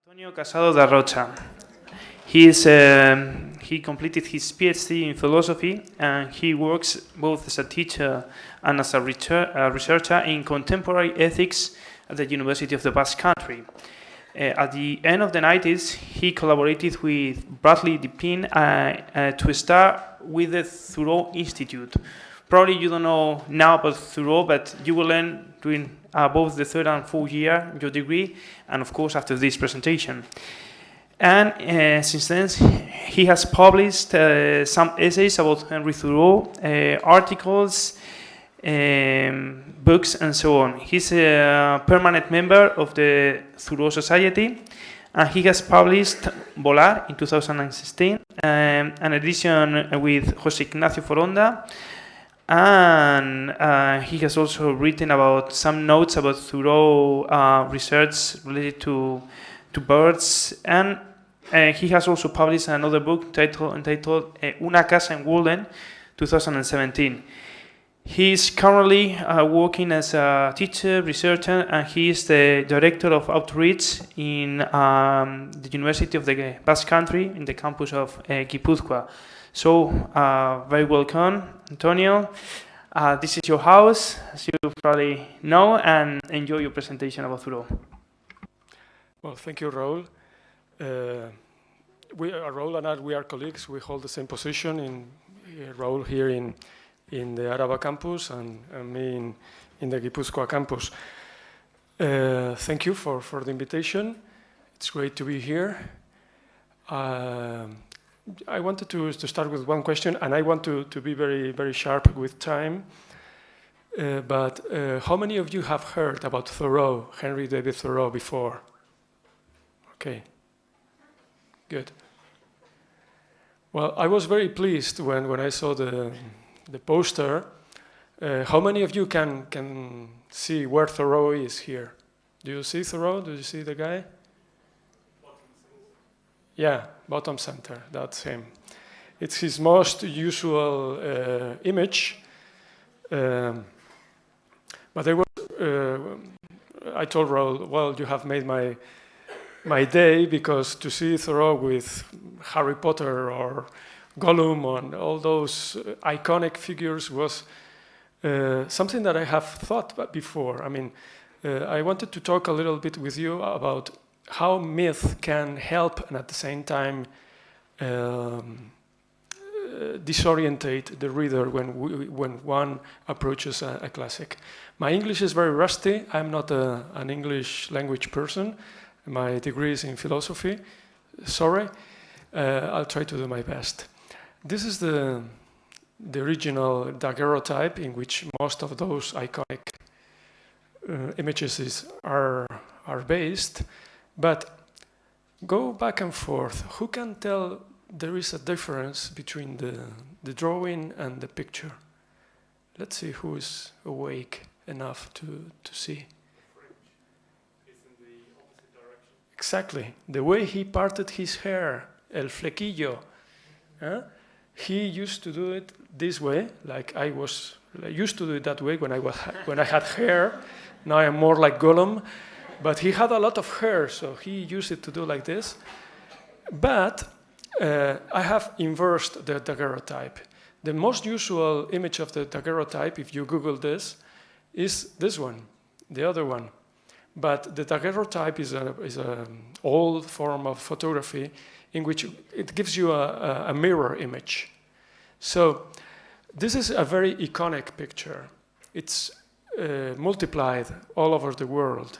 Antonio Casado da Rocha. He completed his PhD in philosophy, and he works both as a teacher and as a researcher in contemporary ethics at the University of the Basque Country. At the end of the 90s, he collaborated with Bradley Dipin to start with the Thoreau Institute. Probably you don't know now about Thoreau, but you will learn during both the third and fourth year your degree, and of course after this presentation. And since then, he has published some essays about Henry Thoreau, articles, books, and so on. He's a permanent member of the Thoreau Society, and he has published Volar in 2016, an edition with José Ignacio Foronda, and he has also written about some notes about Thoreau research related to birds, and he has also published another book entitled Una casa en Walden, 2017. He is currently working as a teacher, researcher, and he is the director of outreach in the University of the Basque Country in the campus of Gipuzkoa. So, very welcome, Antonio. This is your house, as you probably know, and enjoy your presentation about Thoreau. Well, thank you, Raul. Raul and I, we are colleagues. We hold the same position in Raul here in the Araba campus and me in the Gipuzkoa campus. Thank you for the invitation. It's great to be here. I wanted to start with one question, and I want to be very, very sharp with time. But how many of you have heard about Thoreau, Henry David Thoreau, before? Okay, good. Well, I was very pleased when I saw the poster. How many of you can see where Thoreau is here? Do you see Thoreau? Do you see the guy? Yeah, bottom center, that's him. It's his most usual image. But I told Raul, well, you have made my day, because to see Thoreau with Harry Potter or Gollum and all those iconic figures was something that I have thought before. I mean, I wanted to talk a little bit with you about how myth can help and at the same time disorientate the reader when one approaches a classic. My English is very rusty. I'm not an English language person. My degree is in philosophy. Sorry. I'll try to do my best. This is the original daguerreotype in which most of those iconic images are based. But go back and forth. Who can tell there is a difference between the drawing and the picture? Let's see who is awake enough to see. It's in the opposite direction. Exactly. The way he parted his hair, el flequillo. He used to do it this way, like I used to do it that way when I had hair. Now I'm more like Gollum. But he had a lot of hair, so he used it to do like this. But I have inversed the daguerreotype. The most usual image of the daguerreotype, if you Google this, is this one, the other one. But the daguerreotype is an old form of photography in which it gives you a mirror image. So this is a very iconic picture. It's multiplied all over the world.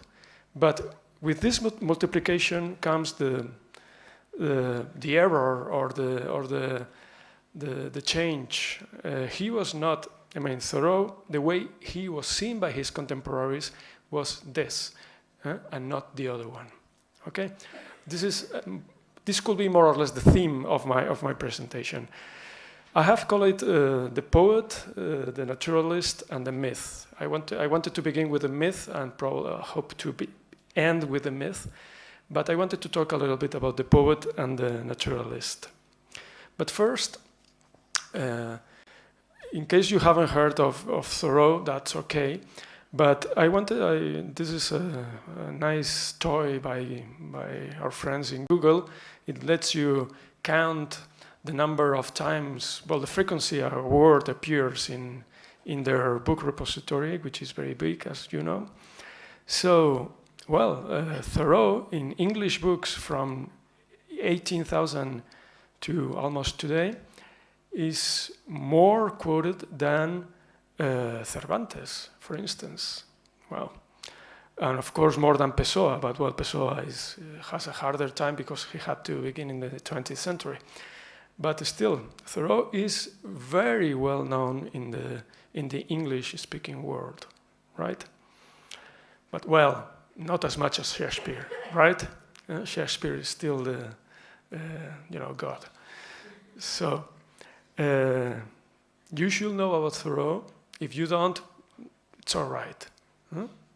But with this multiplication comes the error or the change. He was not. I mean, Thoreau. The way he was seen by his contemporaries was this, and not the other one. Okay, this could be more or less the theme of my presentation. I have called it the poet, the naturalist, and the myth. I wanted to begin with the myth and hope to end with the myth, but I wanted to talk a little bit about the poet and the naturalist. But first, in case you haven't heard of Thoreau, that's okay, But this is a nice toy by our friends in Google. It lets you count the number of times, well, the frequency a word appears in their book repository, which is very big, as you know. So, well, Thoreau in English books from 18,000 to almost today is more quoted than Cervantes, for instance. Wow. And of course more than Pessoa, but well, Pessoa has a harder time because he had to begin in the 20th century. But still, Thoreau is very well known in the English-speaking world, right? But well, not as much as Shakespeare, right? Shakespeare is still the, God. So you should know about Thoreau. If you don't, it's all right.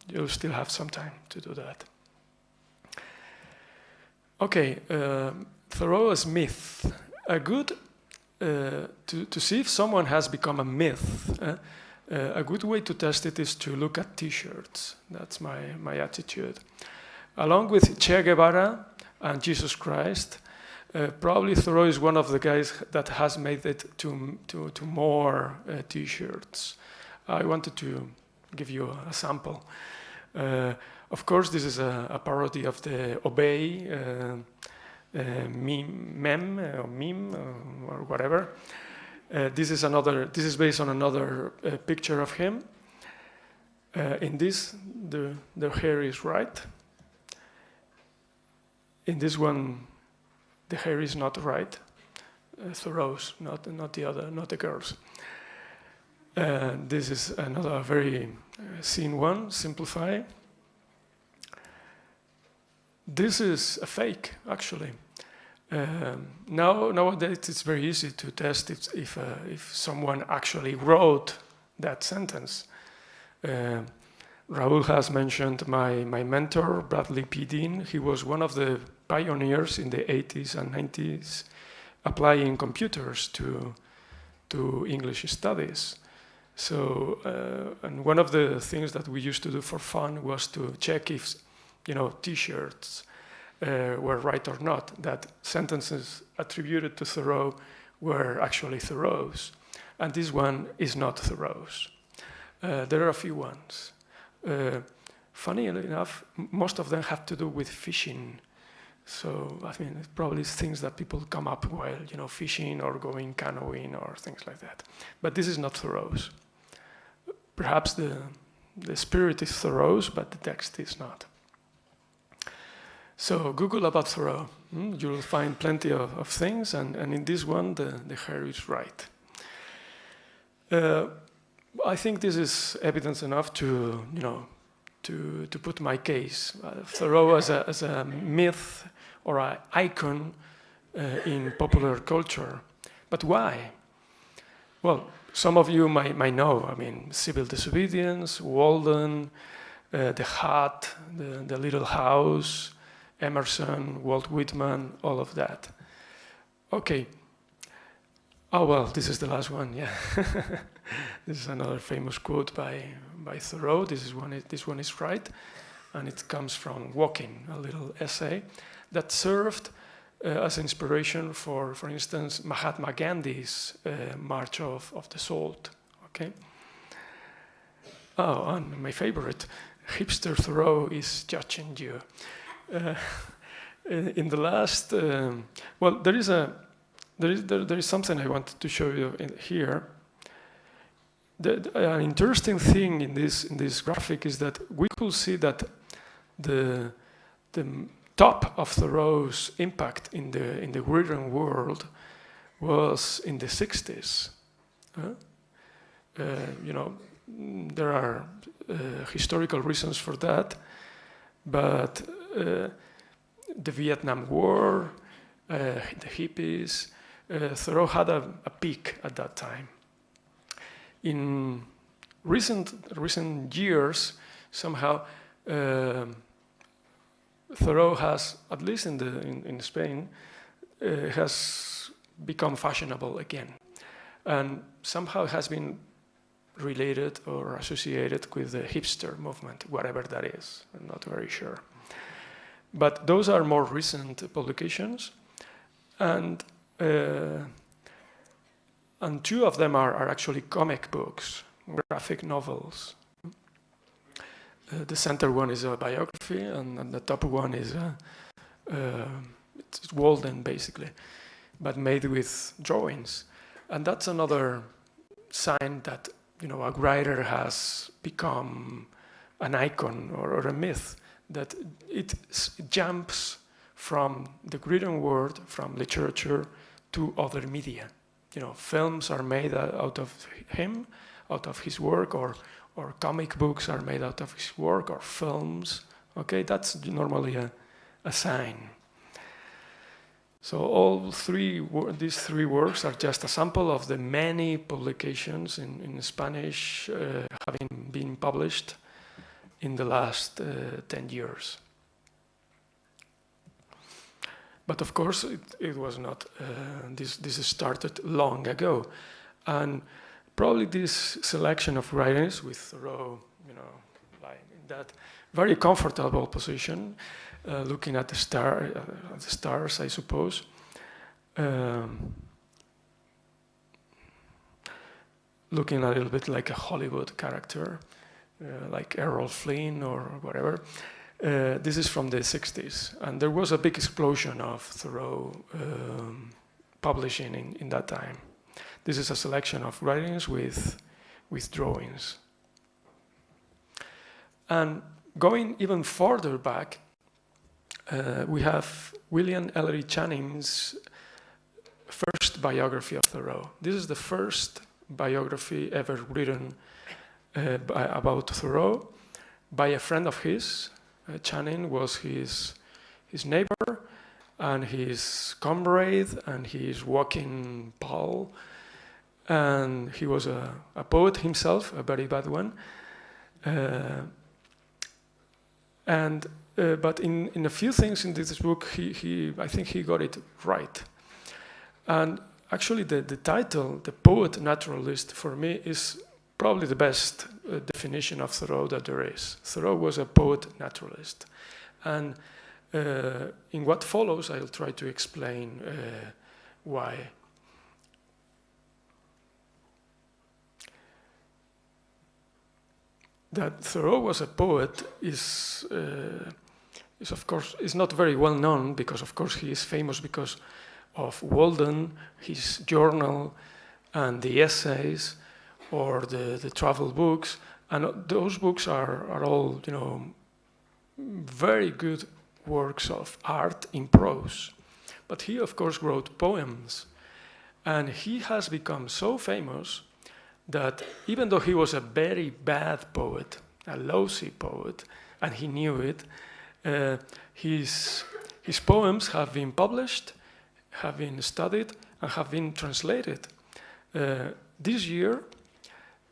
You'll still have some time to do that. Okay, Thoreau as myth. A good to see if someone has become a myth. A good way to test it is to look at T-shirts. That's my attitude. Along with Che Guevara and Jesus Christ, probably Thoreau is one of the guys that has made it to more T-shirts. I wanted to give you a sample. Of course, this is a parody of the Obey meme or whatever. This is based on another picture of him. In this, the hair is right. In this one, the hair is not right. Thoreau's, not the girls. This is another very scene one, Simplify. This is a fake, actually. Nowadays, it's very easy to test if someone actually wrote that sentence. Raul has mentioned my mentor, Bradley P. Dean. He was one of the pioneers in the 80s and 90s applying computers to English studies. So, and one of the things that we used to do for fun was to check if, T-shirts were right or not, that sentences attributed to Thoreau were actually Thoreau's. And this one is not Thoreau's. There are a few ones. Funny enough, most of them have to do with fishing. So, it's probably things that people come up while, fishing or going canoeing or things like that. But this is not Thoreau's. Perhaps the spirit is Thoreau's, but the text is not. So Google about Thoreau. You'll find plenty of things, and in this one, the hair is right. I think this is evidence enough to put my case. Thoreau as a myth or an icon in popular culture. But why? Well, some of you might know. Civil Disobedience, Walden, The Hat, the Little House, Emerson, Walt Whitman, all of that. Okay. Oh, well, this is the last one, yeah. This is another famous quote by Thoreau. This one is right. And it comes from Walking, a little essay that served as inspiration for instance, Mahatma Gandhi's March of the Salt. Okay. Oh, and my favorite, hipster Thoreau is judging you. In the last, there is something I wanted to show you here. An interesting thing in this graphic is that we could see that the top of Thoreau's impact in the written world was in the 60s. There are historical reasons for that, but the Vietnam War, the hippies, Thoreau had a peak at that time. In recent years, somehow, Thoreau has, at least in Spain, has become fashionable again, and somehow has been related or associated with the hipster movement, whatever that is. I'm not very sure. But those are more recent publications, and two of them are actually comic books, graphic novels. The center one is a biography, and the top one is it's Walden, basically, but made with drawings. And that's another sign that, you know, a writer has become an icon or a myth, that it jumps from the written word, from literature, to other media. You know, films are made out of him, out of his work, or comic books are made out of his work, or films. Okay, that's normally a sign. So all these three works are just a sample of the many publications in Spanish having been published in the last 10 years. But of course, it was not, this started long ago. And probably this selection of writings with Thoreau, you know, like in that very comfortable position, looking at the stars, I suppose. Looking a little bit like a Hollywood character, like Errol Flynn or whatever. This is from the 60s, and there was a big explosion of Thoreau publishing in that time. This is a selection of writings with drawings. And going even further back, we have William Ellery Channing's first biography of Thoreau. This is the first biography ever written about Thoreau by a friend of his. Channing was his neighbor and his comrade and his walking pal. And he was a poet himself, a very bad one. But in a few things in this book, I think he got it right. And actually the title, The Poet Naturalist, for me is probably the best definition of Thoreau that there is. Thoreau was a poet naturalist. And in what follows, I'll try to explain why. That Thoreau was a poet is of course is not very well known, because of course he is famous because of Walden, his journal, and the essays, or the travel books, and those books are all, you know, very good works of art in prose. But he of course wrote poems, and he has become so famous that even though he was a very bad poet, a lousy poet, and he knew it, his poems have been published, have been studied, and have been translated. This year,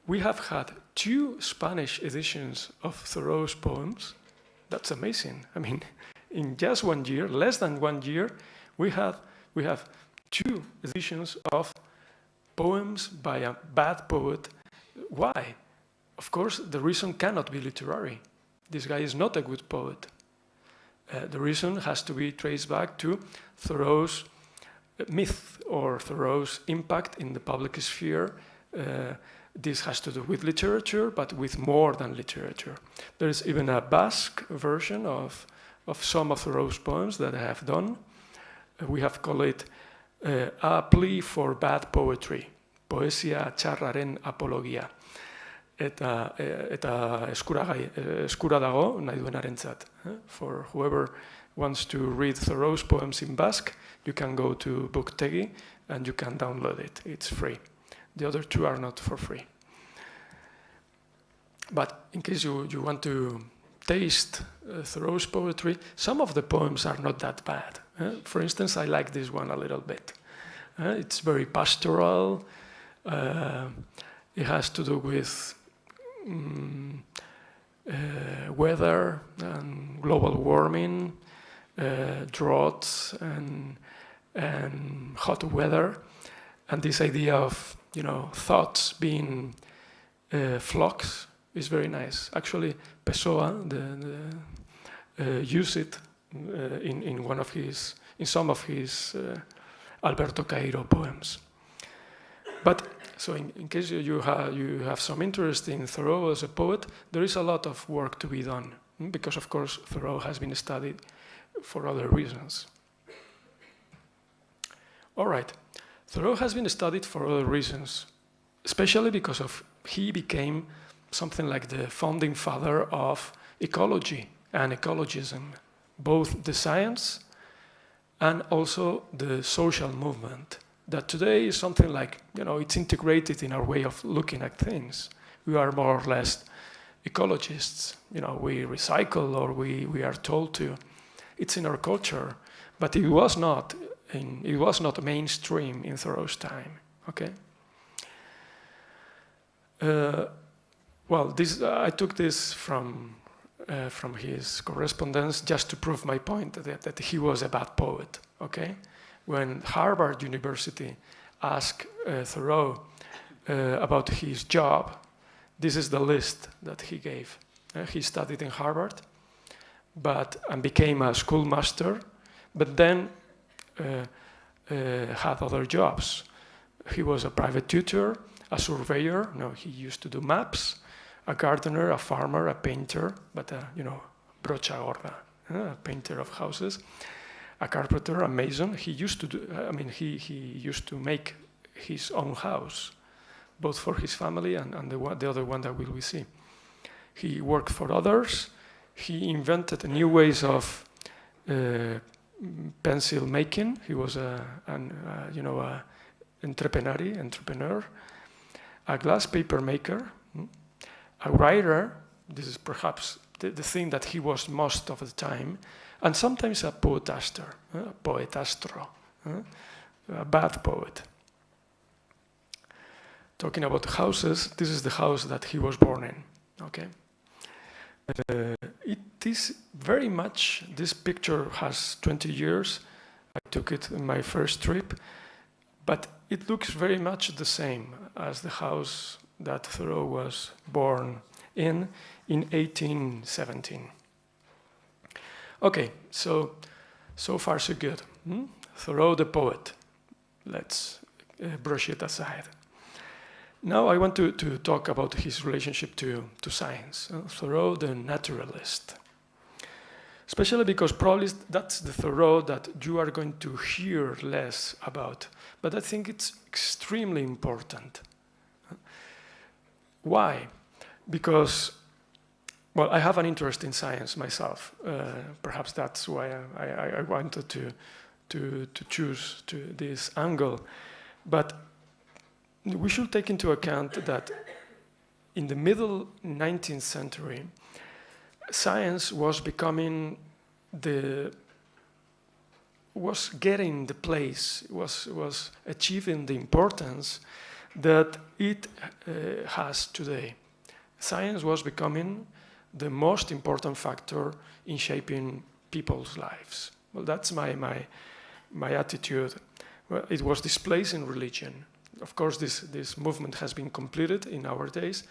we have had 2 Spanish editions of Thoreau's poems. That's amazing. I mean, in just 1 year, less than 1 year, we have 2 editions of poems by a bad poet. Why? Of course, the reason cannot be literary. This guy is not a good poet. The reason has to be traced back to Thoreau's myth, or Thoreau's impact in the public sphere. This has to do with literature, but with more than literature. There is even a Basque version of some of Thoreau's poems that I have done. We have called it A Plea for Bad Poetry, Poesia Txarraren Apologia. Eta eskura dago nahi duenarentzat. For whoever wants to read Thoreau's poems in Basque, you can go to Booktegi and you can download it. It's free. The other 2 are not for free. But in case you want to taste Thoreau's poetry, some of the poems are not that bad. For instance, I like this one a little bit. It's very pastoral. It has to do with weather and global warming, droughts and hot weather, and this idea of, you know, thoughts being flocks is very nice. Actually, Pessoa used it in some of his Alberto Cairo poems. But so in case you have some interest in Thoreau as a poet, there is a lot of work to be done, because of course Thoreau has been studied for other reasons. All right, Thoreau has been studied for other reasons, especially because he became something like the founding father of ecology and ecologism, both the science and also the social movement, that today is something like, it's integrated in our way of looking at things. We are more or less ecologists. We recycle, or we are told to. It's in our culture, but it was not mainstream in Thoreau's time. Okay. Well, I took this from his correspondence just to prove my point that he was a bad poet. Okay. When Harvard University asked Thoreau about his job, this is the list that he gave. He studied in Harvard, and became a schoolmaster, but then had other jobs. He was a private tutor, a surveyor. He used to do maps, a gardener, a farmer, a painter, but brocha gorda, a painter of houses. A carpenter, a mason. He used to he used to make his own house, both for his family and the other one that we will see. He worked for others. He invented new ways of pencil making. He was an entrepreneur, a glass paper maker, a writer. This is perhaps the thing that he was most of the time. And sometimes a poetastro, a bad poet. Talking about houses, this is the house that he was born in. Okay, it is very much. This picture has 20 years. I took it in my first trip, but it looks very much the same as the house that Thoreau was born in 1817. Okay, so far so good. Thoreau the poet. Let's brush it aside. Now I want to talk about his relationship to science. Thoreau the naturalist. Especially because probably that's the Thoreau that you are going to hear less about. But I think it's extremely important. Why? Because I have an interest in science myself. Perhaps that's why I wanted to choose this angle. But we should take into account that in the middle 19th century, science was becoming was getting the place, was achieving the importance that it has today. Science was becoming the most important factor in shaping people's lives. Well, that's my attitude. Well, it was displacing religion. Of course, this movement has been completed in our days,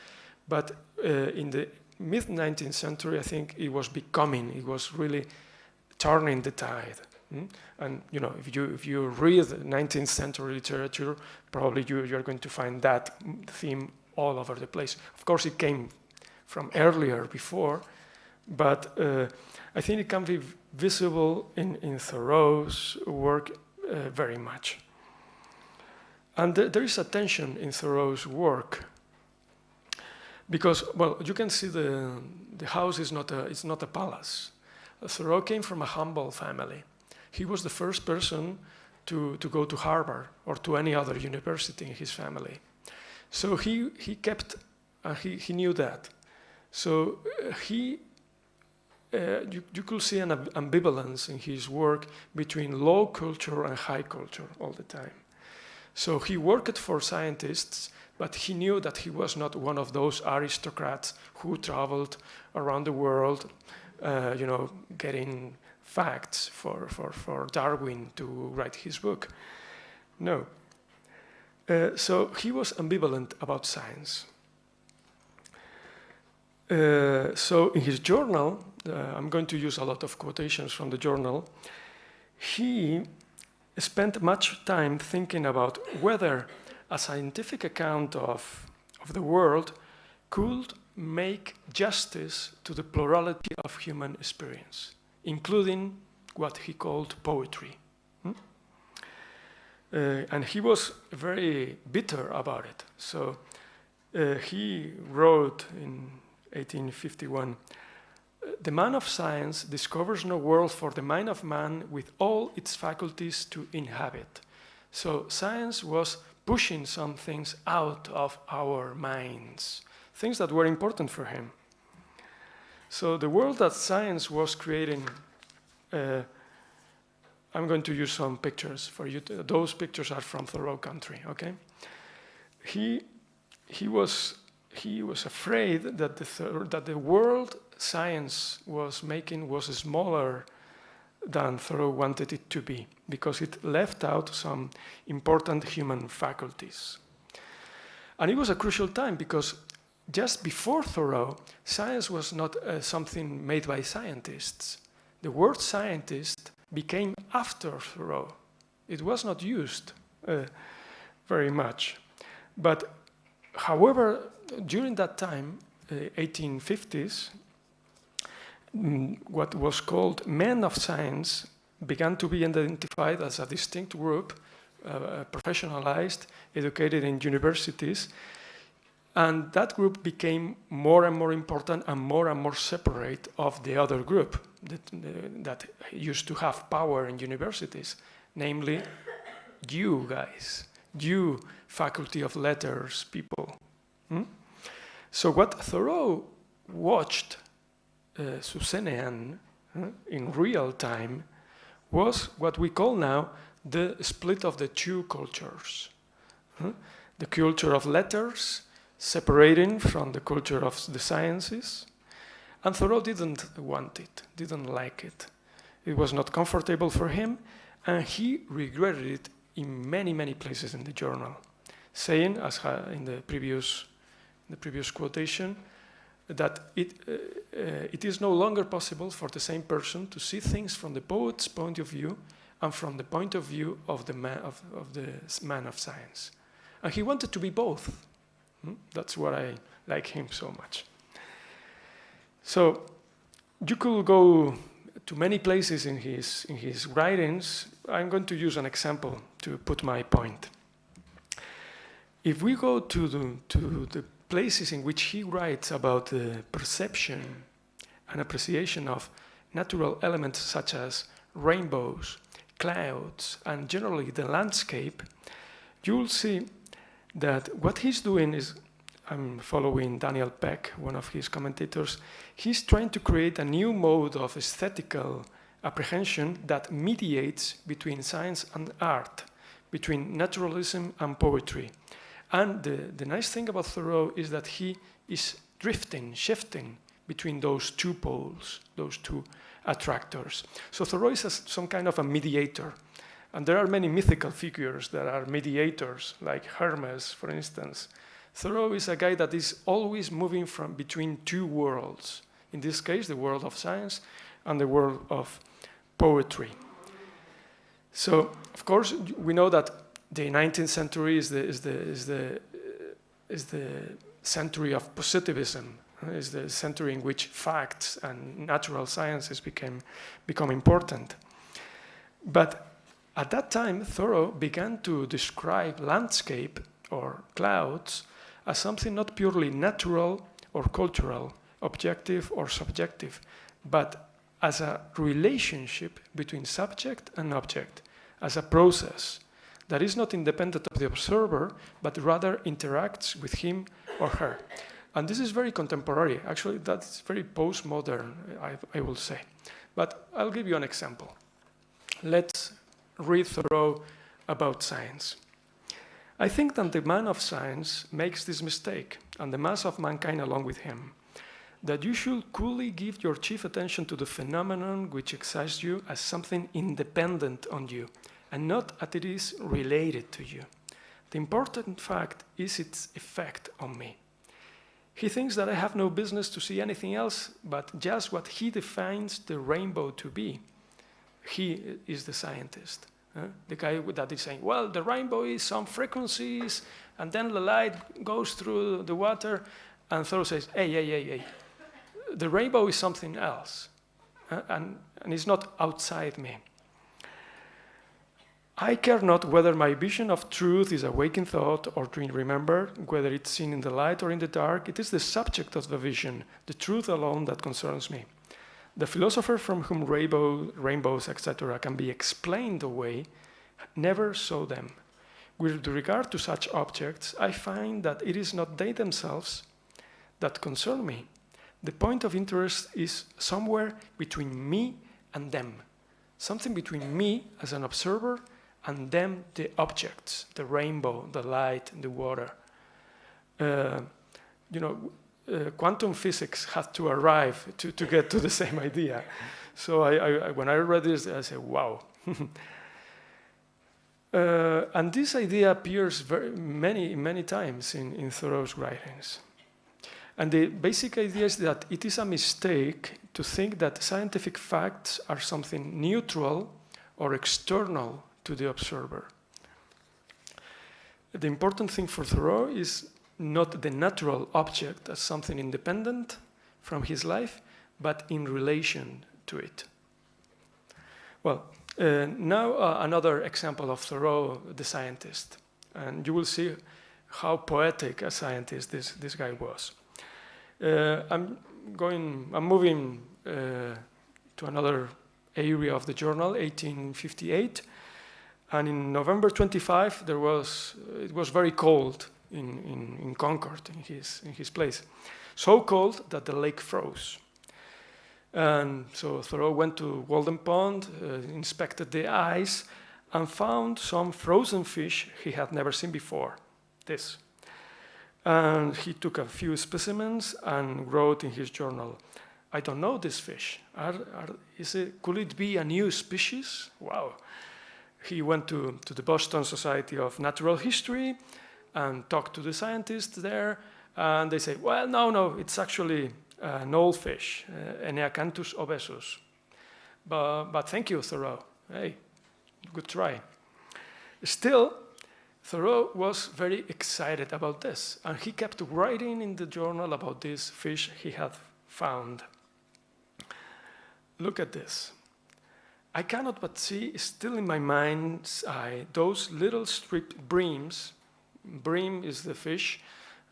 but in the mid-19th century, I think it was really turning the tide. And if you read 19th century literature, probably you're going to find that theme all over the place. Of course, it came from earlier, before, but I think it can be visible in Thoreau's work very much. And there is a tension in Thoreau's work, because, you can see the house is not a palace. Thoreau came from a humble family. He was the first person to go to Harvard or to any other university in his family. So he knew that. So you could see an ambivalence in his work between low culture and high culture all the time. So he worked for scientists, but he knew that he was not one of those aristocrats who traveled around the world, getting facts for Darwin to write his book. No. So he was ambivalent about science. So in his journal, I'm going to use a lot of quotations from the journal, he spent much time thinking about whether a scientific account of the world could make justice to the plurality of human experience, including what he called poetry. And he was very bitter about it. So he wrote in 1851, "The man of science discovers no world for the mind of man with all its faculties to inhabit." So science was pushing some things out of our minds, things that were important for him. So the world that science was creating, I'm going to use some pictures for you. Those pictures are from Thoreau country, okay? He was afraid that the world science was making was smaller than Thoreau wanted it to be, because it left out some important human faculties. And it was a crucial time, because just before Thoreau, science was not something made by scientists. The word scientist became after Thoreau. It was not used very much. But however, during that time, 1850s, what was called men of science began to be identified as a distinct group, professionalized, educated in universities, and that group became more and more important and more separate of the other group that used to have power in universities, namely you guys, you faculty of letters people. So what Thoreau watched Susenean in real time was what we call now the split of the two cultures. The culture of letters separating from the culture of the sciences. And Thoreau didn't want it, didn't like it. It was not comfortable for him, and he regretted it in many places in the journal, saying, as in the previous quotation, that it is no longer possible for the same person to see things from the poet's point of view and from the point of view of the man of science. And he wanted to be both. That's why I like him so much. So you could go to many places in his writings. I'm going to use an example to put my point. If we go to the places in which he writes about the perception and appreciation of natural elements such as rainbows, clouds, and generally the landscape, you'll see that what he's doing is, I'm following Daniel Peck, one of his commentators, he's trying to create a new mode of aesthetical apprehension that mediates between science and art, between naturalism and poetry. And the nice thing about Thoreau is that he is shifting between those two poles, those two attractors. So Thoreau is some kind of a mediator. And there are many mythical figures that are mediators, like Hermes, for instance. Thoreau is a guy that is always moving between two worlds. In this case, the world of science and the world of poetry. So, of course, we know that the 19th century is the century of positivism. Is the century in which facts and natural sciences become important. But at that time, Thoreau began to describe landscape or clouds as something not purely natural or cultural, objective or subjective, but as a relationship between subject and object, as a process that is not independent of the observer, but rather interacts with him or her. And this is very contemporary. Actually, that's very postmodern, I will say. But I'll give you an example. Let's read Thoreau about science. I think that the man of science makes this mistake, and the mass of mankind along with him, that you should coolly give your chief attention to the phenomenon which excites you as something independent on you, and not as it is related to you. The important fact is its effect on me. He thinks that I have no business to see anything else but just what he defines the rainbow to be. He is the scientist. The guy that is saying, well, the rainbow is some frequencies, and then the light goes through the water, and Thoreau says, hey, the rainbow is something else, and it's not outside me. I care not whether my vision of truth is a waking thought or dream remembered, whether it's seen in the light or in the dark. It is the subject of the vision, the truth alone that concerns me. The philosopher from whom rainbows, etc., can be explained away, never saw them. With regard to such objects, I find that it is not they themselves that concern me. The point of interest is somewhere between me and them, something between me as an observer and them, the objects, the rainbow, the light, the water. Quantum physics had to arrive to get to the same idea. So when I read this, I said, wow. And this idea appears many times in Thoreau's writings. And the basic idea is that it is a mistake to think that scientific facts are something neutral or external to the observer. The important thing for Thoreau is not the natural object as something independent from his life, but in relation to it. Well, now another example of Thoreau, the scientist. And you will see how poetic a scientist this guy was. I'm moving to another area of the journal, 1858. And in November 25, it was very cold in Concord, in his place. So cold that the lake froze. And so Thoreau went to Walden Pond, inspected the ice, and found some frozen fish he had never seen before, this. And he took a few specimens and wrote in his journal, I don't know this fish. Could it be a new species? Wow. He went to the Boston Society of Natural History and talked to the scientists there, and they say, well, no, it's actually an old fish, Eneacanthus obesus. But thank you, Thoreau. Hey, good try. Still, Thoreau was very excited about this, and he kept writing in the journal about this fish he had found. Look at this. I cannot but see, still in my mind's eye, those little striped breams. Bream is the fish,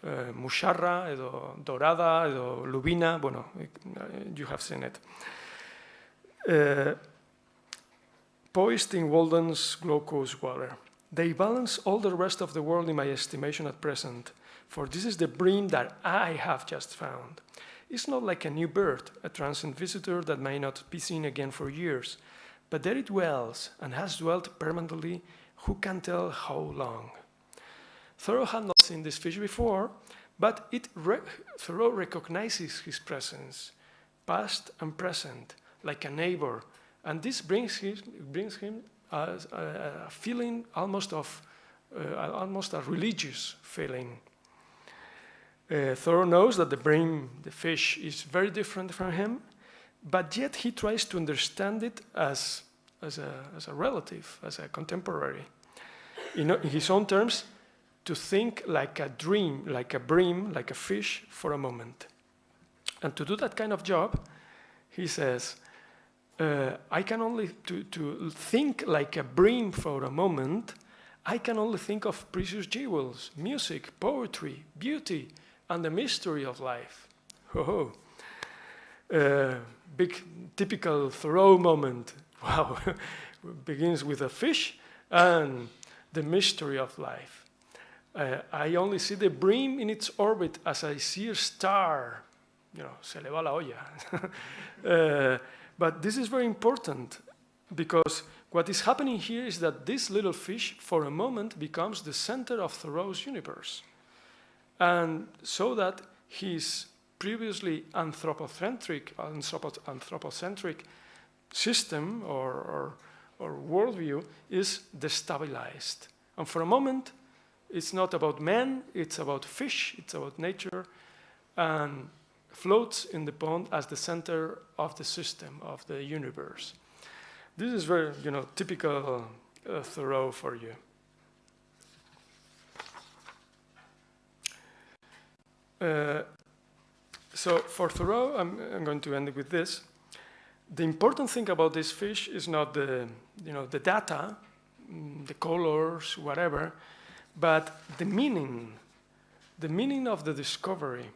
musharra, edo dorada, edo lubina, bueno, you have seen it. Poised in Walden's glucose water. They balance all the rest of the world in my estimation at present, for this is the bream that I have just found. It's not like a new bird, a transient visitor that may not be seen again for years, but there it dwells, and has dwelt permanently, who can tell how long. Thoreau had not seen this fish before, but Thoreau recognizes his presence, past and present, like a neighbor, and this brings him a feeling almost a religious feeling. Thoreau knows that the fish, is very different from him, but yet he tries to understand it as a relative, as a contemporary. In his own terms, to think like a dream, like a bream, like a fish for a moment. And to do that kind of job, he says, I can only, to think like a bream for a moment, I can only think of precious jewels, music, poetry, beauty, and the mystery of life. Oh, big, typical Thoreau moment. Wow, begins with a fish and the mystery of life. I only see the bream in its orbit as I see a star. Se le va la olla. But this is very important because what is happening here is that this little fish, for a moment, becomes the center of Thoreau's universe. And so that his previously anthropocentric system or worldview is destabilized. And for a moment, it's not about men, it's about fish, it's about nature, and floats in the pond as the center of the system, of the universe. This is very, typical Thoreau for you. So for Thoreau, I'm going to end with this. The important thing about this fish is not the data, the colors, whatever, but the meaning of the discovery.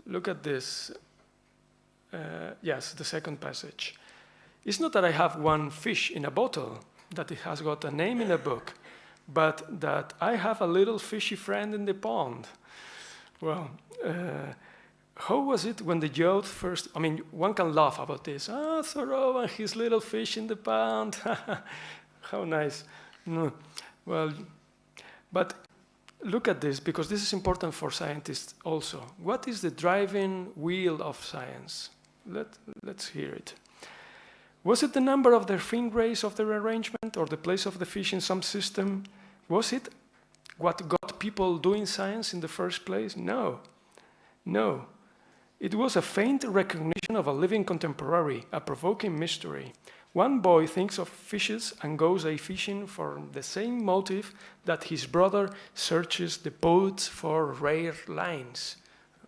Look at this. Yes, the second passage. It's not that I have one fish in a bottle, that it has got a name in a book, but that I have a little fishy friend in the pond. Well, how was it when the youth first... I mean, one can laugh about this. Thoreau and his little fish in the pond. How nice. No. Well, but look at this, because this is important for scientists also. What is the driving wheel of science? Let's hear it. Was it the number of their fin rays of their arrangement, or the place of the fish in some system? Was it what got people doing science in the first place? No. It was a faint recognition of a living contemporary, a provoking mystery. One boy thinks of fishes and goes a-fishing for the same motive that his brother searches the poets for rare lines.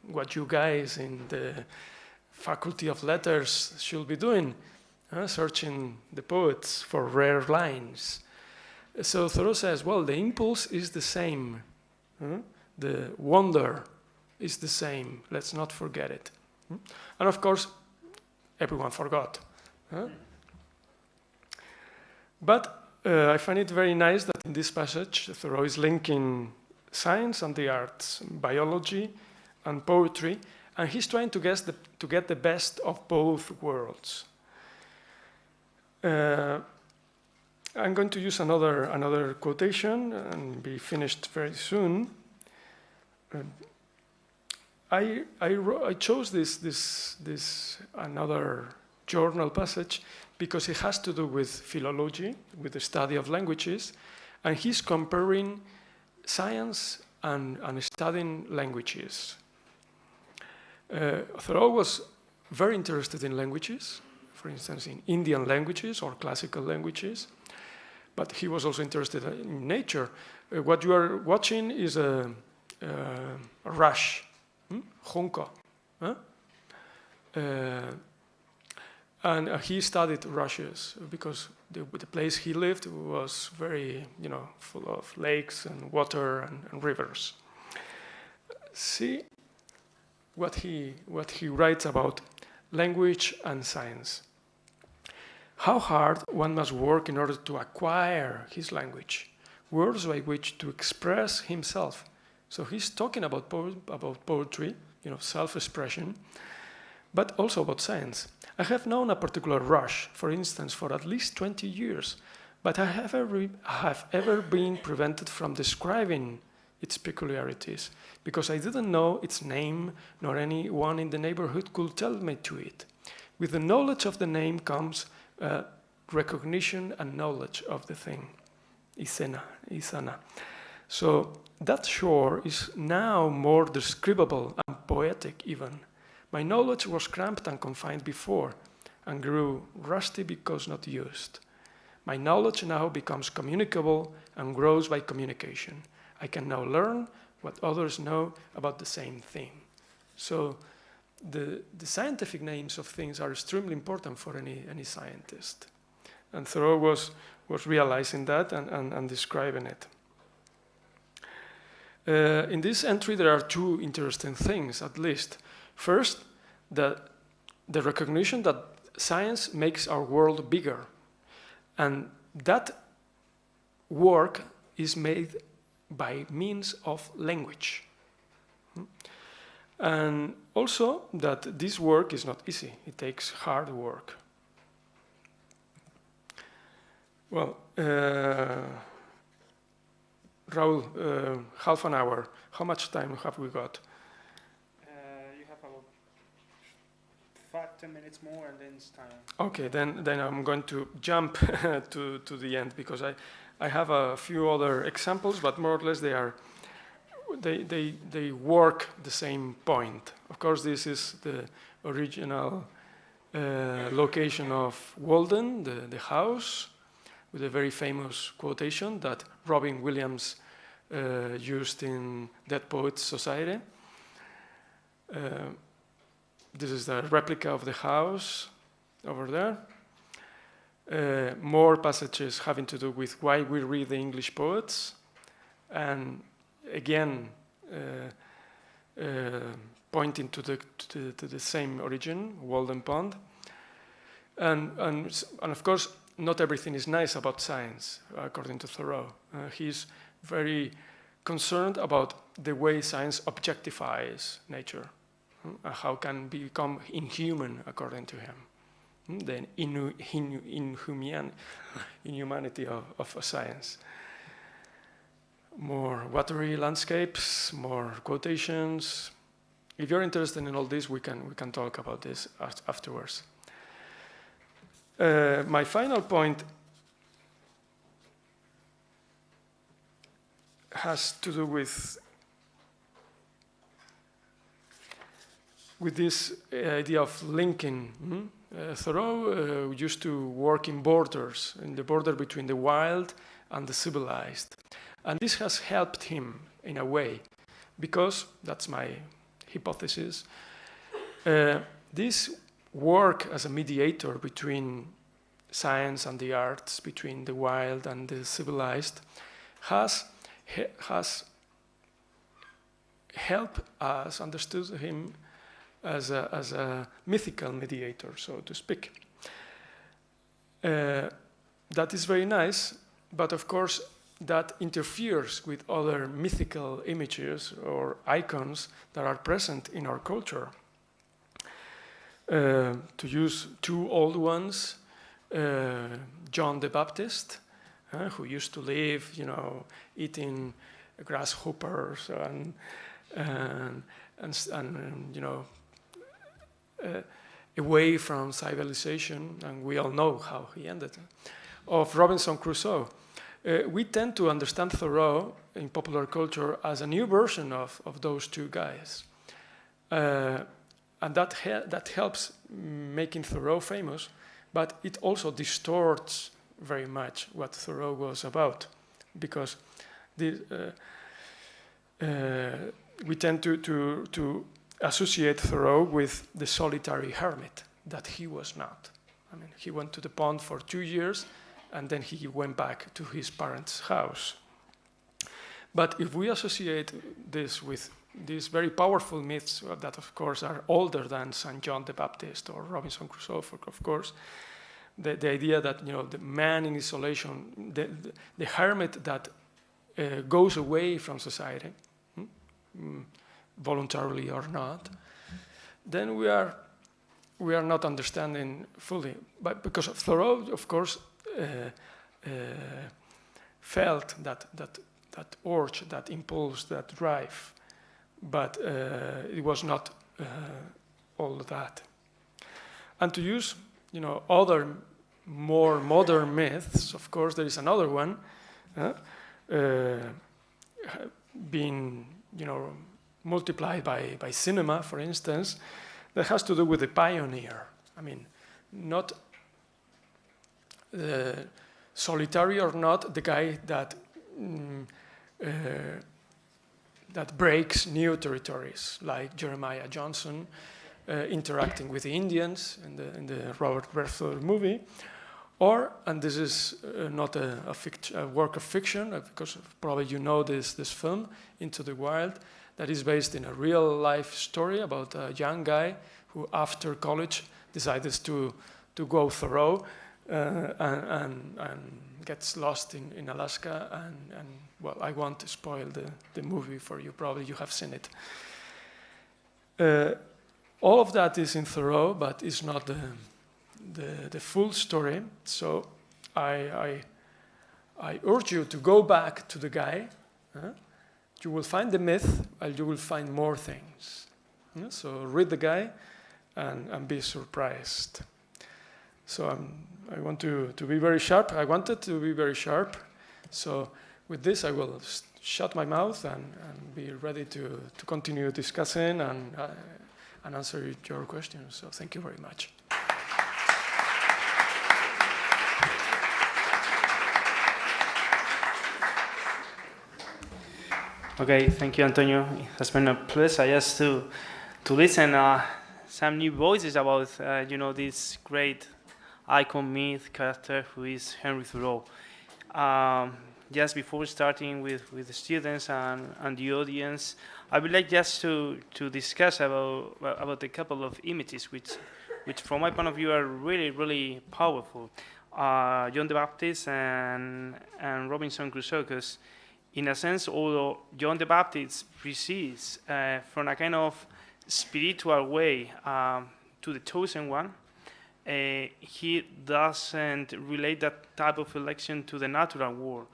What you guys in the Faculty of Letters should be doing, searching the poets for rare lines. So Thoreau says, well, the impulse is the same. The wonder is the same. Let's not forget it. And of course, everyone forgot. But I find it very nice that in this passage, Thoreau is linking science and the arts, biology and poetry, and he's trying to get the best of both worlds. I'm going to use another quotation and be finished very soon. I chose this another journal passage because it has to do with philology, with the study of languages, and he's comparing science and studying languages. Thoreau was very interested in languages, for instance, in Indian languages or classical languages, but he was also interested in nature. What you are watching is a rush, junco. And he studied rushes because the place he lived was very, full of lakes and water and rivers. See what he writes about language and science. How hard one must work in order to acquire his language, words by which to express himself. So he's talking about poetry, self-expression, but also about science. I have known a particular rush, for instance, for at least 20 years, but I have ever been prevented from describing its peculiarities, because I didn't know its name, nor anyone in the neighborhood could tell me to it. With the knowledge of the name comes recognition and knowledge of the thing. Isana. So that shore is now more describable and poetic even. My knowledge was cramped and confined before, and grew rusty because not used. My knowledge now becomes communicable and grows by communication. I can now learn what others know about the same thing. So the scientific names of things are extremely important for any scientist. And Thoreau was realizing that and describing it. In this entry, there are two interesting things, at least. First, the recognition that science makes our world bigger. And that work is made by means of language. And also that this work is not easy. It takes hard work. Well, Raul, half an hour. How much time have we got? You have about 5-10 minutes more, and then it's time. Okay, then I'm going to jump to the end, because I have a few other examples, but more or less they are they work the same point. Of course, this is the original location of Walden, the house, with a very famous quotation that Robin Williams used in Dead Poets Society. This is the replica of the house over there. More passages having to do with why we read the English poets, and again pointing to the same origin, Walden Pond, and of course not everything is nice about science, according to Thoreau. He's very concerned about the way science objectifies nature, how can become inhuman, according to him. The inhumanity of science. More watery landscapes, more quotations. If you're interested in all this, we can talk about this afterwards. My final point has to do with this idea of linking. Thoreau used to work in borders, in the border between the wild and the civilized. And this has helped him in a way, because, that's my hypothesis, this work as a mediator between science and the arts, between the wild and the civilized, has helped us understood him as a mythical mediator, so to speak. That is very nice, but of course that interferes with other mythical images or icons that are present in our culture. To use two old ones, John the Baptist, who used to live, eating grasshoppers and away from civilization, and we all know how he ended, of Robinson Crusoe. We tend to understand Thoreau in popular culture as a new version of those two guys. And that helps making Thoreau famous, but it also distorts very much what Thoreau was about, because we tend to associate Thoreau with the solitary hermit that he was not. I mean, he went to the pond for 2 years and then he went back to his parents' house. But if we associate this with these very powerful myths that, of course, are older than St. John the Baptist or Robinson Crusoe, of course, the idea that the man in isolation, the hermit that goes away from society, voluntarily or not, then we are not understanding fully. But because Thoreau, of course, felt that urge, that impulse, that drive, but it was not all that. And to use, other more modern myths, of course, there is another one being, multiplied by cinema, for instance, that has to do with the pioneer. I mean, not solitary or not, the guy that that breaks new territories, like Jeremiah Johnson interacting with the Indians in the Robert Redford movie, and this is not a work of fiction, because probably you know this film, Into the Wild, that is based in a real life story about a young guy who after college decides to go Thoreau and gets lost in Alaska, and well, I won't spoil the movie for you, probably you have seen it. All of that is in Thoreau, but it's not the full story. So I urge you to go back to the guy. You will find the myth, and you will find more things. So read the guy and be surprised. So I want to be very sharp. I wanted to be very sharp. So with this, I will shut my mouth and be ready to continue discussing and answer your questions. So thank you very much. Okay, thank you, Antonio. It has been a pleasure just to listen some new voices about this great icon myth character who is Henry Thoreau. Just before starting with the students and the audience, I would like just to discuss about a couple of images which from my point of view are really, really powerful. John the Baptist and Robinson Crusoe, because in a sense, although John the Baptist proceeds from a kind of spiritual way to the chosen one, he doesn't relate that type of election to the natural world.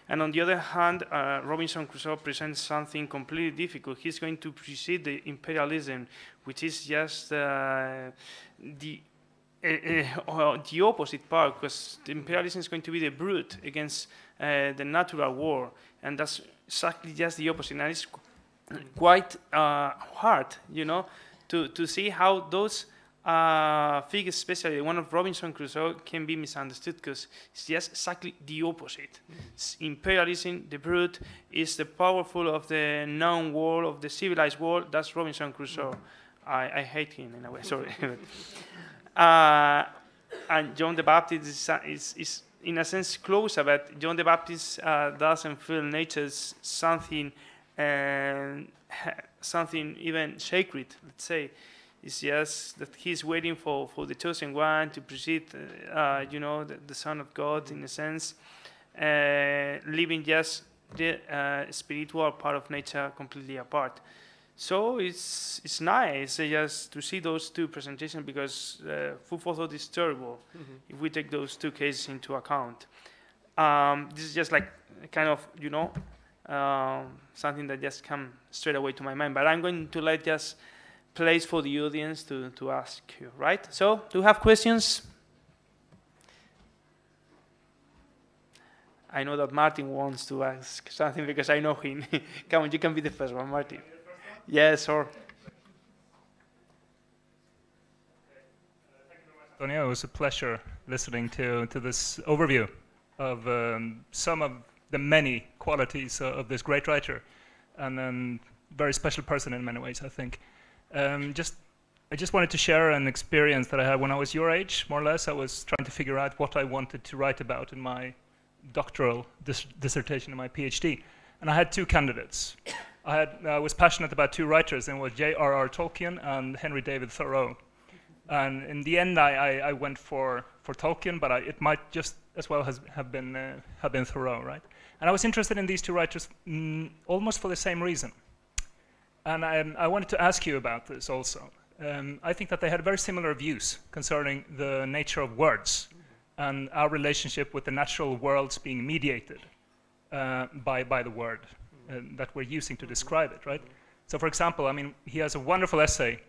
And on the other hand, Robinson Crusoe presents something completely difficult. He's going to precede the imperialism, which is just the opposite part, because the imperialism is going to be the brute against the natural world, and that's exactly just the opposite. And it's quite hard, to see how those figures, especially one of Robinson Crusoe, can be misunderstood, because it's just exactly the opposite. Imperialism, the brute, is the powerful of the known world, of the civilized world. That's Robinson Crusoe. I hate him in a way, sorry. And John the Baptist is in a sense closer, but John the Baptist doesn't feel nature's something even sacred, let's say. It's just that he's waiting for the chosen one to precede, the Son of God, in a sense, leaving just the spiritual part of nature completely apart. So it's nice just to see those two presentations, because food for thought is terrible if we take those two cases into account. This is just like kind of, something that just come straight away to my mind. But I'm going to let just place for the audience to ask you, right? So, do you have questions? I know that Martin wants to ask something because I know him. Come on, you can be the first one, Martin. Yes, or. Antonio, it was a pleasure listening to this overview of some of the many qualities of this great writer, and a very special person in many ways, I think. I just wanted to share an experience that I had when I was your age, more or less. I was trying to figure out what I wanted to write about in my doctoral dissertation in my PhD, and I had two candidates. I was passionate about two writers, and it was J.R.R. Tolkien and Henry David Thoreau. And in the end, I went for Tolkien, but it might just as well have been Thoreau, right? And I was interested in these two writers almost for the same reason. And I wanted to ask you about this also. I think that they had very similar views concerning the nature of words and our relationship with the natural worlds being mediated by the word that we're using to describe it, right? So, for example, he has a wonderful essay,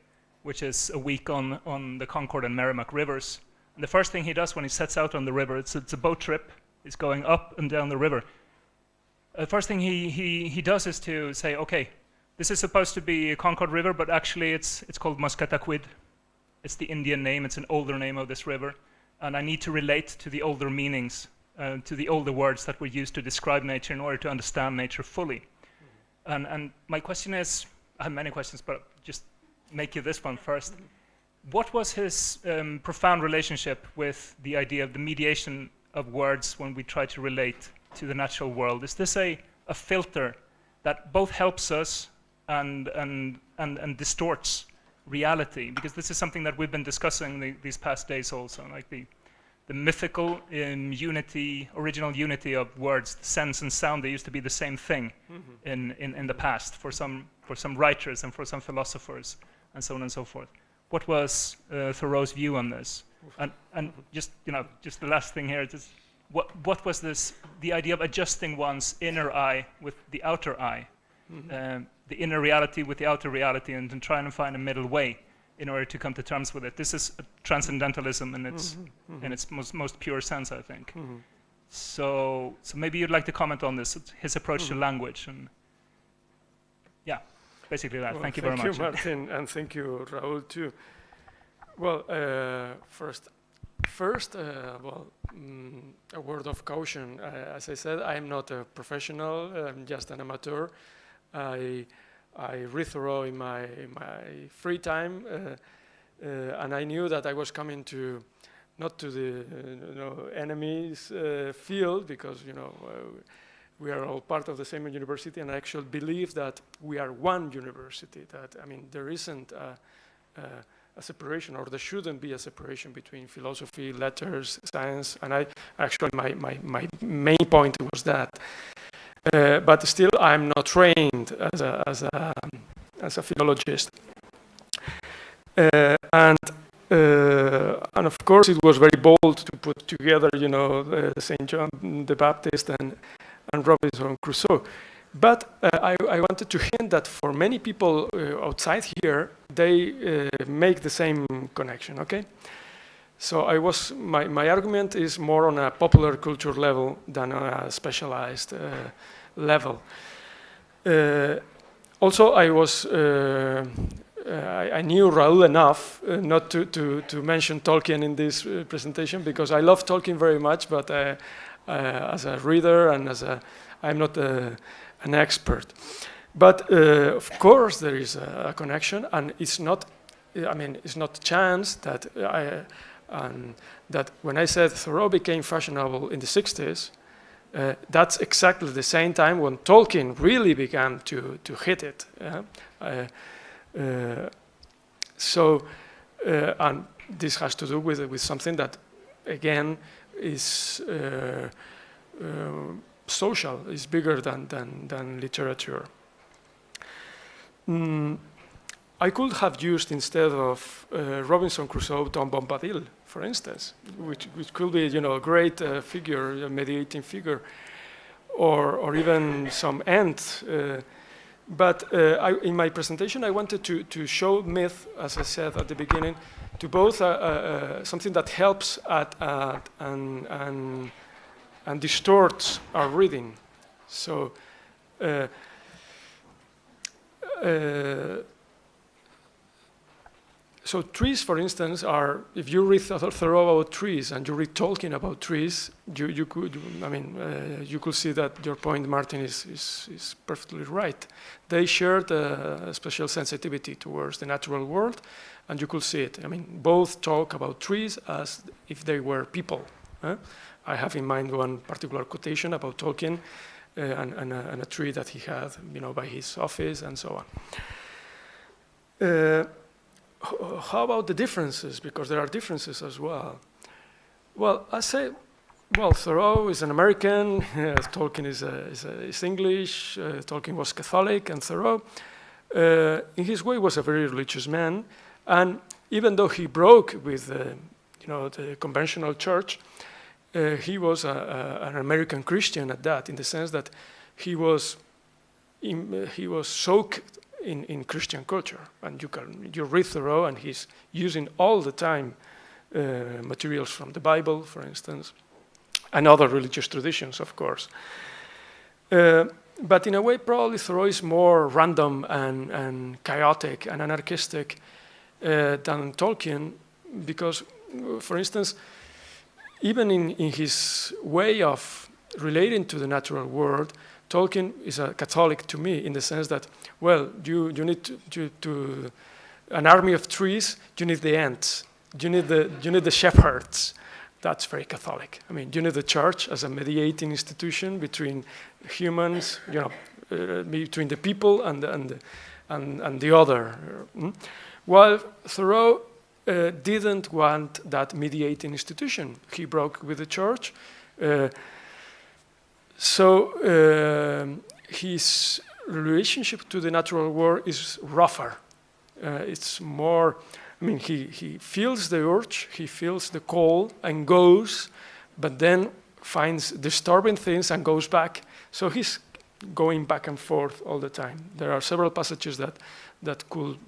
which is a week on the Concord and Merrimack rivers. And the first thing he does when he sets out on the river, it's a boat trip. He's going up and down the river. The first thing he does is to say, okay, this is supposed to be a Concord River, but actually it's called Musketaquid. It's the Indian name. It's an older name of this river. And I need to relate to the older meanings, to the older words that were used to describe nature in order to understand nature fully. And my question is, I have many questions, but just make you this one first. What was his profound relationship with the idea of the mediation of words when we try to relate to the natural world? Is this a filter that both helps us and distorts reality? Because this is something that we've been discussing these past days also, like the mythical unity, original unity of words, sense and sound. They used to be the same thing in the past for some writers and for some philosophers and so on and so forth. What was Thoreau's view on this? And just the last thing here, just what was this? The idea of adjusting one's inner eye with the outer eye, the inner reality with the outer reality, and then trying to find a middle way in order to come to terms with it. This is transcendentalism in its most pure sense, I think. So maybe you'd like to comment on this, his approach to language, and yeah, basically that. Well, thank you very much. Thank you, Martin, and thank you, Raul, too. Well, first, a word of caution. As I said, I'm not a professional. I'm just an amateur. I read Thoreau in my free time, and I knew that I was coming to not to the enemy's field, because we are all part of the same university, and I actually believe that we are one university. That, I mean, there isn't a separation, or there shouldn't be a separation between philosophy, letters, science, and I actually my main point was that. But still, I'm not trained as a philologist, and of course it was very bold to put together, Saint John the Baptist and Robinson Crusoe. But I wanted to hint that for many people outside here, they make the same connection. Okay, so my argument is more on a popular culture level than on a specialized level. Also, I knew Raul enough not to mention Tolkien in this presentation, because I love Tolkien very much, but as a reader and I'm not an expert. But of course there is a connection, and it's not chance that that when I said Thoreau became fashionable in the 60s, that's exactly the same time when Tolkien really began to hit it. And this has to do with something that, again, is social, is bigger than literature. I could have used, instead of Robinson Crusoe, Tom Bombadil, for instance, which could be, a great figure, a mediating figure, or even some ant. But in my presentation, I wanted to show myth, as I said at the beginning, to both something that helps and distorts our reading. So. So trees, for instance, are, if you read Thoreau about trees and you read Tolkien about trees, you could see that your point, Martin, is perfectly right. They shared a special sensitivity towards the natural world, and you could see it. I mean, both talk about trees as if they were people. I have in mind one particular quotation about Tolkien and a tree that he had, by his office and so on. How about the differences? Because there are differences as well. Well, I say, Thoreau is an American. Tolkien is English. Tolkien was Catholic, and Thoreau, in his way, was a very religious man. And even though he broke with, the conventional church, he was an American Christian at that, in the sense that he was soaked in Christian culture, and you read Thoreau, and he's using all the time materials from the Bible, for instance, and other religious traditions, of course. But in a way, probably Thoreau is more random and chaotic and anarchistic than Tolkien, because, for instance, even in his way of relating to the natural world, Tolkien is a Catholic to me, in the sense that, you need to an army of trees, you need the ants, you need the shepherds. That's very Catholic. I mean, you need the church as a mediating institution between humans, between the people and the other. While Thoreau didn't want that mediating institution. He broke with the church. So his relationship to the natural world is rougher. It's more, he feels the urge, he feels the call and goes, but then finds disturbing things and goes back. So he's going back and forth all the time. There are several passages that could,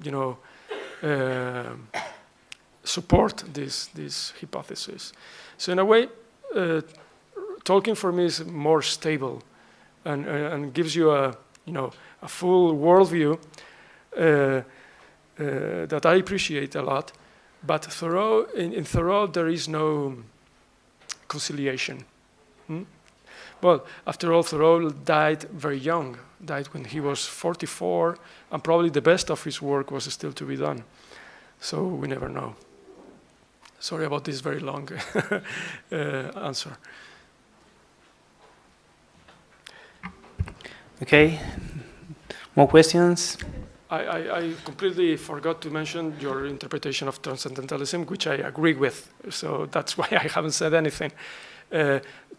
support this hypothesis. So in a way, Tolkien for me is more stable, and gives you a full worldview that I appreciate a lot. But Thoreau, in Thoreau, there is no conciliation. Well, after all, Thoreau died very young, died when he was 44, and probably the best of his work was still to be done. So we never know. Sorry about this very long answer. Okay, more questions? I completely forgot to mention your interpretation of transcendentalism, which I agree with. So that's why I haven't said anything.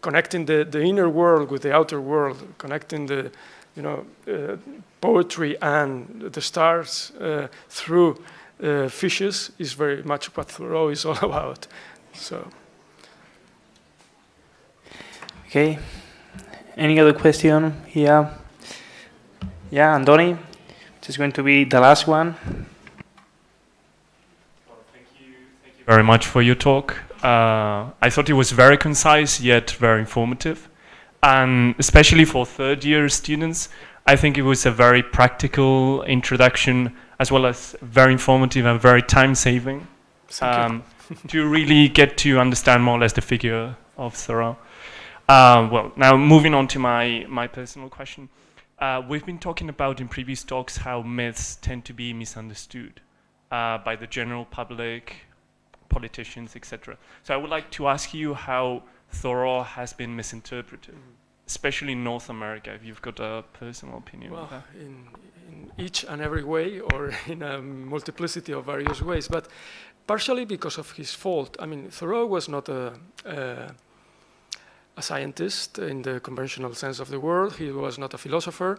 Connecting the inner world with the outer world, connecting the poetry and the stars through fishes is very much what Thoreau is all about. So. Okay. Any other question here? Yeah, Andoni? This is going to be the last one. Well, thank you very much for your talk. I thought it was very concise yet very informative, and especially for third-year students, I think it was a very practical introduction, as well as very informative and very time-saving, to really get to understand more or less the figure of Thoreau. Well, now moving on to my personal question. We've been talking about in previous talks how myths tend to be misunderstood by the general public, politicians, etc. So I would like to ask you how Thoreau has been misinterpreted, especially in North America, if you've got a personal opinion. Well, in each and every way, or in a multiplicity of various ways, but partially because of his fault. I mean, Thoreau was not a scientist in the conventional sense of the word. He was not a philosopher.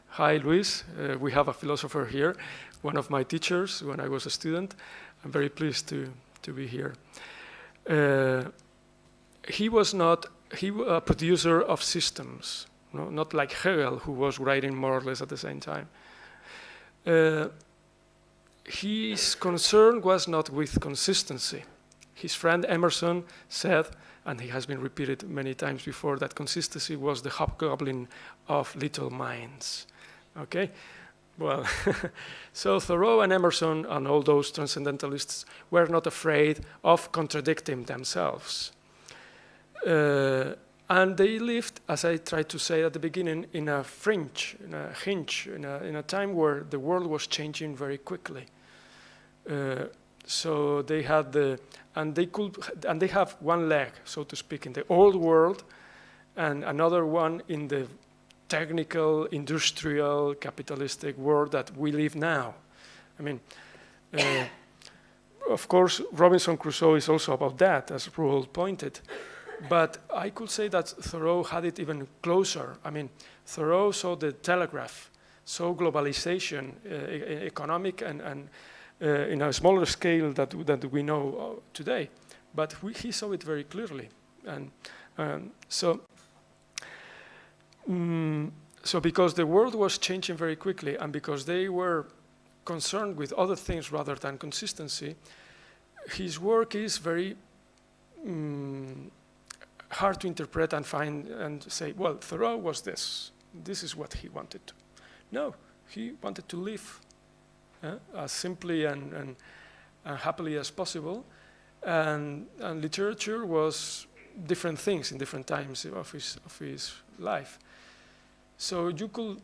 Hi, Luis. We have a philosopher here, one of my teachers when I was a student. I'm very pleased to be here. He was not a producer of systems, not like Hegel, who was writing more or less at the same time. His concern was not with consistency. His friend Emerson said, and he has been repeated many times before, that consistency was the hobgoblin of little minds. Okay? Well, so Thoreau and Emerson and all those transcendentalists were not afraid of contradicting themselves. And they lived, as I tried to say at the beginning, in a fringe, in a time where the world was changing very quickly. So they had and they have one leg, so to speak, in the old world, and another one in the technical, industrial, capitalistic world that we live now. I mean, of course, Robinson Crusoe is also about that, as Roald pointed. But I could say that Thoreau had it even closer. I mean, Thoreau saw the telegraph, saw globalization, economic and in a smaller scale that we know today. But he saw it very clearly. And so because the world was changing very quickly, and because they were concerned with other things rather than consistency, his work is very hard to interpret and find and say, well, Thoreau was this. This is what he wanted to. No, he wanted to live as simply and happily as possible. And literature was different things in different times of his life. So you could,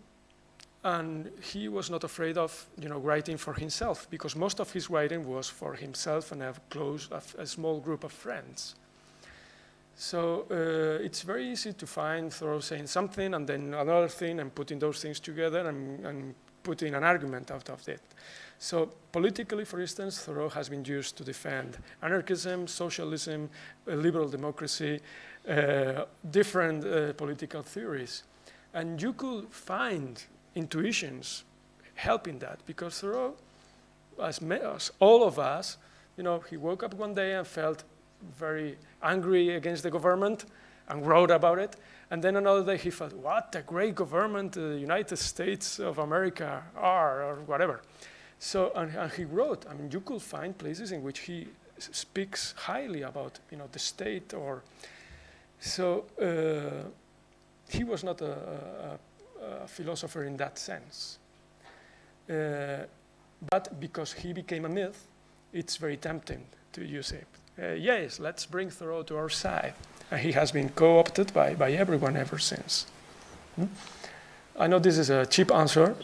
and he was not afraid of writing for himself, because most of his writing was for himself and a small group of friends. So it's very easy to find Thoreau saying something and then another thing and putting those things together and putting an argument out of it. So politically, for instance, Thoreau has been used to defend anarchism, socialism, liberal democracy, different political theories. And you could find intuitions helping that, because Thoreau, as all of us, he woke up one day and felt very angry against the government and wrote about it. And then another day he felt, what a great government the United States of America are, or whatever. So, and he wrote, I mean, you could find places in which he speaks highly about, the state or So he was not a philosopher in that sense. But because he became a myth, it's very tempting to use it. Yes, let's bring Thoreau to our side. And he has been co-opted by everyone ever since. I know this is a cheap answer,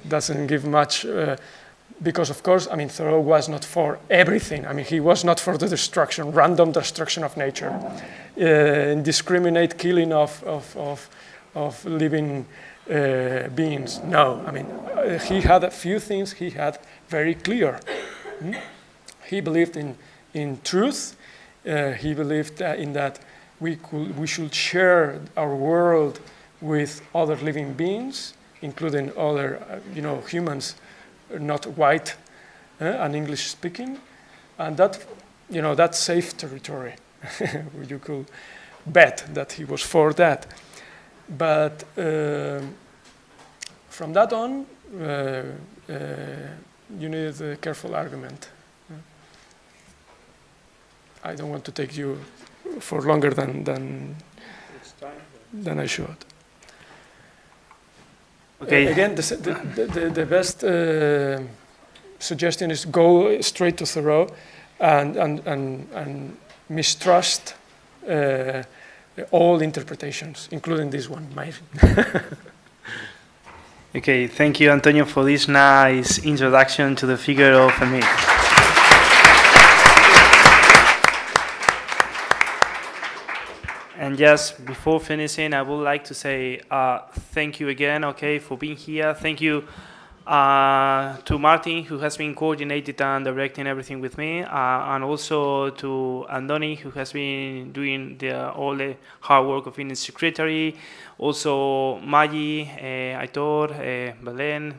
doesn't give much, because of course, I mean, Thoreau was not for everything. I mean, he was not for the destruction, random destruction of nature, indiscriminate killing of living beings. No, I mean, he had a few things he had very clear. He believed in truth. He believed in that we should share our world with other living beings, including other, humans, not white and English speaking, and that, that's safe territory. You could bet that he was for that. But from that on, you need a careful argument. I don't want to take you for longer than I should. Okay. Again, the best suggestion is go straight to Thoreau and mistrust all interpretations, including this one, mine. Okay, thank you, Antonio, for this nice introduction to the figure of a myth. And just before finishing, I would like to say thank you again, for being here. Thank you to Martin, who has been coordinating and directing everything with me, and also to Andoni, who has been doing all the hard work of being the secretary. Also, Maggi, Aitor, Belen,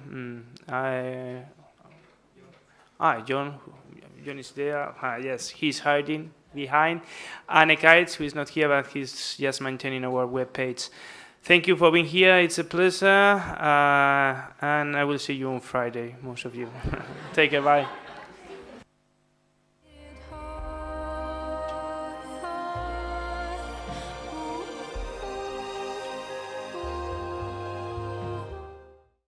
John is there. Yes, he's hiding behind. And Ekaitz, who is not here, but he's just maintaining our webpage. Thank you for being here. It's a pleasure. And I will see you on Friday, most of you. Take care. Bye.